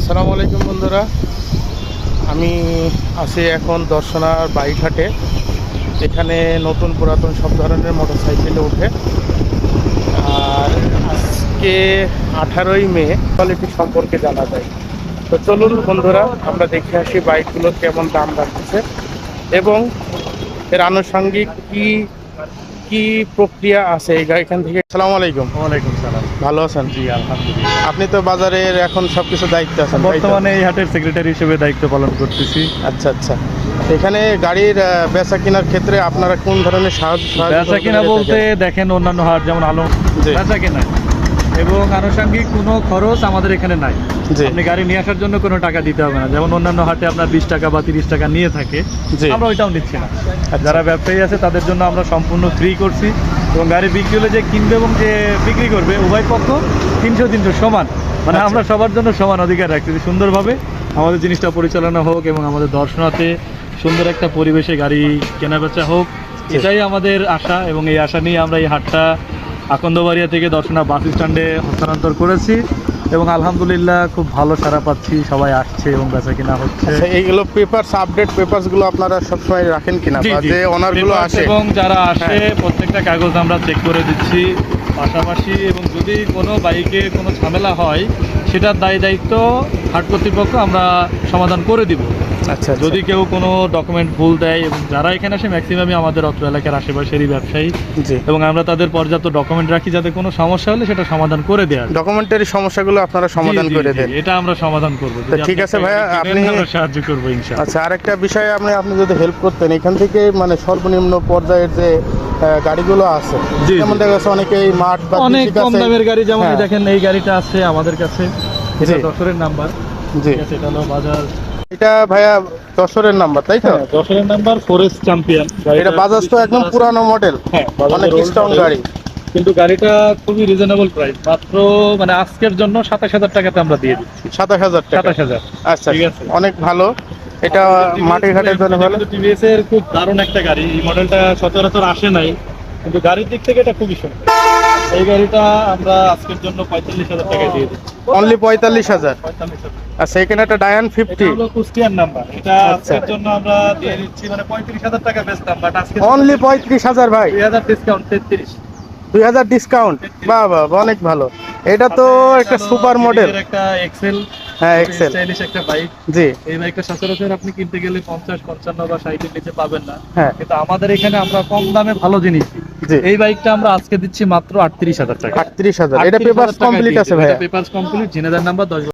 আসসালামু আলাইকুম বন্ধুরা, আমি আছি এখন দর্শনার বাইঘাটে। এখানে নতুন পুরাতন সব ধরনের মোটরসাইকেলে ওঠে। আর আজকে 18ই মে কোয়ালিটি সম্পর্কে জানা যায়। তো চলুন বন্ধুরা, আমরা দেখে আসি বাইকগুলো কেমন দাম রাখতেছে এবং এর আনুষঙ্গিক কি কি প্রক্রিয়া আছে এখান থেকে। আসসালামু আলাইকুম। ওয়ালাইকুম সালাম। ভালো আছেন? জি আলহামদুলিল্লাহ। আপনি তো বাজারের এখন সবকিছু দায়িত্ব আছেন, তাই তো? বর্তমানে এই হাটের সেক্রেটারি হিসেবে দায়িত্ব পালন করতেছি। আচ্ছা আচ্ছা। এখানে গাড়ির বেচা কেনার ক্ষেত্রে আপনারা কোন ধরনের সাহায্য বেচা কেনা বলতে দেখেন অন্যান্য হাট যেমন আলম জি। বেচা কেনা এবং আনুষঙ্গিক কোনো খরচ আমাদের এখানে নাই। জি। আপনি গাড়ি নিয়ে আসার জন্য কোনো টাকা দিতে হবে না, যেমন অন্যান্য হাটে আপনার 20 টাকা বা 30 টাকা নিয়ে থাকে, জি। আমরা ওইটাও নিচ্ছি না। যারা ব্যবসায়ী আছে তাদের জন্য আমরা সম্পূর্ণ ফ্রি করছি এবং গাড়ি বিক্রি হলে যে কিনবে এবং যে বিক্রি করবে উভয় পক্ষ 300 সমান, মানে আচ্ছা। আমরা সবার জন্য সমান অধিকার রাখছি সুন্দরভাবে আমাদের জিনিসটা পরিচালনা হোক এবং আমাদের দর্শনাতে সুন্দর একটা পরিবেশে গাড়ি কেনা বেচা হোক, এটাই আমাদের আশা। এবং এই আশা নিয়ে আমরা এই হাটটা আকন্দবাড়িয়া থেকে দর্শনা বাস স্ট্যান্ডে হস্তান্তর করেছি এবং আলহামদুলিল্লাহ খুব ভালো সাড়া পাচ্ছি, সবাই আসছে এবং বেচা কেনা হচ্ছে। আচ্ছা, এইগুলো পেপারস আপডেট পেপারসগুলো আপনারা সবসময় রাখেন কিনা, জি, বা জি। যে অনারগুলো Papers আসে? এবং যারা আসে হ্যাঁ। প্রত্যেকটা কাগজ আমরা চেক করে দিচ্ছি পাশাপাশি, এবং যদি কোনো বাইকে কোনো ঝামেলা হয় সেটার দায়িত্ব হাট কর্তৃপক্ষ আমরা সমাধান করে দিব। আচ্ছা, যদি কেউ কোনো ডকুমেন্ট ভুল দেয়, এবং যারা এখানে আসে ম্যাক্সিমামই আমাদের অত্র এলাকার আশেপাশেরই ব্যবসায়ী, জি। এবং আমরা তাদের পর্যাপ্ত ডকুমেন্ট রাখি যাতে কোনো সমস্যা হলে সেটা সমাধান করে দেওয়া যায়। ডকুমেন্টারি সমস্যাগুলো আপনারা সমাধান জি, জি, করে জি, দেন। এটা আমরা সমাধান করবো। তো ঠিক আছে ভাইয়া, আমরা সাহায্য করবো ইনশাআল্লাহ। আচ্ছা, আরেকটা বিষয়ে আপনি যদি হেল্প করতেন, এখান থেকে মানে সর্বনিম্ন পর্যায়ের যে গাড়িগুলো আছে, জি, যেমন জি। দেখা যাচ্ছে অনেকেই মাঠ বা অনেক কৃষি কম কাছে- দামের গাড়ি, যেমন এই হ্যাঁ। দেখেন এই গাড়িটা আছে আমাদের কাছে, এটা জি। যশোরের নাম্বার। জি। ঠিক আছে, এটা হলো বাজাজ, এটা ভাইয়া যশোরের নাম্বার, তাই তো? যশোরের নাম্বার ফরেস্ট চ্যাম্পিয়ন। এটা বাজাজ তো একদম পুরানো মডেল, হ্যাঁ, বাজাজের অনেক old স্ট্রং model। গাড়ি। কিন্তু গাড়িটা খুবই রিজনেবল প্রাইস, মাত্র মানে আজকের জন্য 27,000 টাকাতে আমরা দিয়ে দিচ্ছি। 27,000 টাকা। 27,000। আচ্ছা, ঠিক আছে। অনেক ভালো। এটা মাঠে ঘাটের জন্য ভালো। টিভিএস এর খুব দারুণ একটা গাড়ি, এই মডেলটা সচরাচর আসে নাই, কিন্তু গাড়ির দিক থেকে এটা খুবই সুন্দর। এই গাড়িটা আমরা আজকের জন্য 45,000 টাকায় দিয়ে দিচ্ছি। অনলি 45,000। 45,000। আচ্ছা, এখানে একটা ডায়ান এটা 50। হলো কুষ্টিয়ার নাম্বার, এটা আচ্ছা। আজকের জন্য আমরা দিয়ে দিচ্ছি মানে 35,000 টাকা বেচতাম, বাট আজকে অনলি 35,000 ভাই, 2,000 ডিসকাউন্ট 33। 2000 ডিসকাউন্ট। বাহ বাহ, অনেক ভালো। এটা তো একটা সুপার মডেল। একটা এক্সেল, হ্যাঁ, এক্সেল। স্টাইলিশ একটা বাইক। জি। এই বাইকটা সচরাচর আপনি কিনতে গেলে 50, 55 বা 60 এর নিচে পাবেন না। হ্যাঁ। কিন্তু আমাদের এখানে আমরা কম দামে ভালো জিনিস দিই। জি। এই বাইকটা আমরা আজকে দিচ্ছি মাত্র 38,000 টাকা। 38,000। এটা পেপারস কমপ্লিট আছে ভাইয়া? Papers complete, Jhenaidah number 10।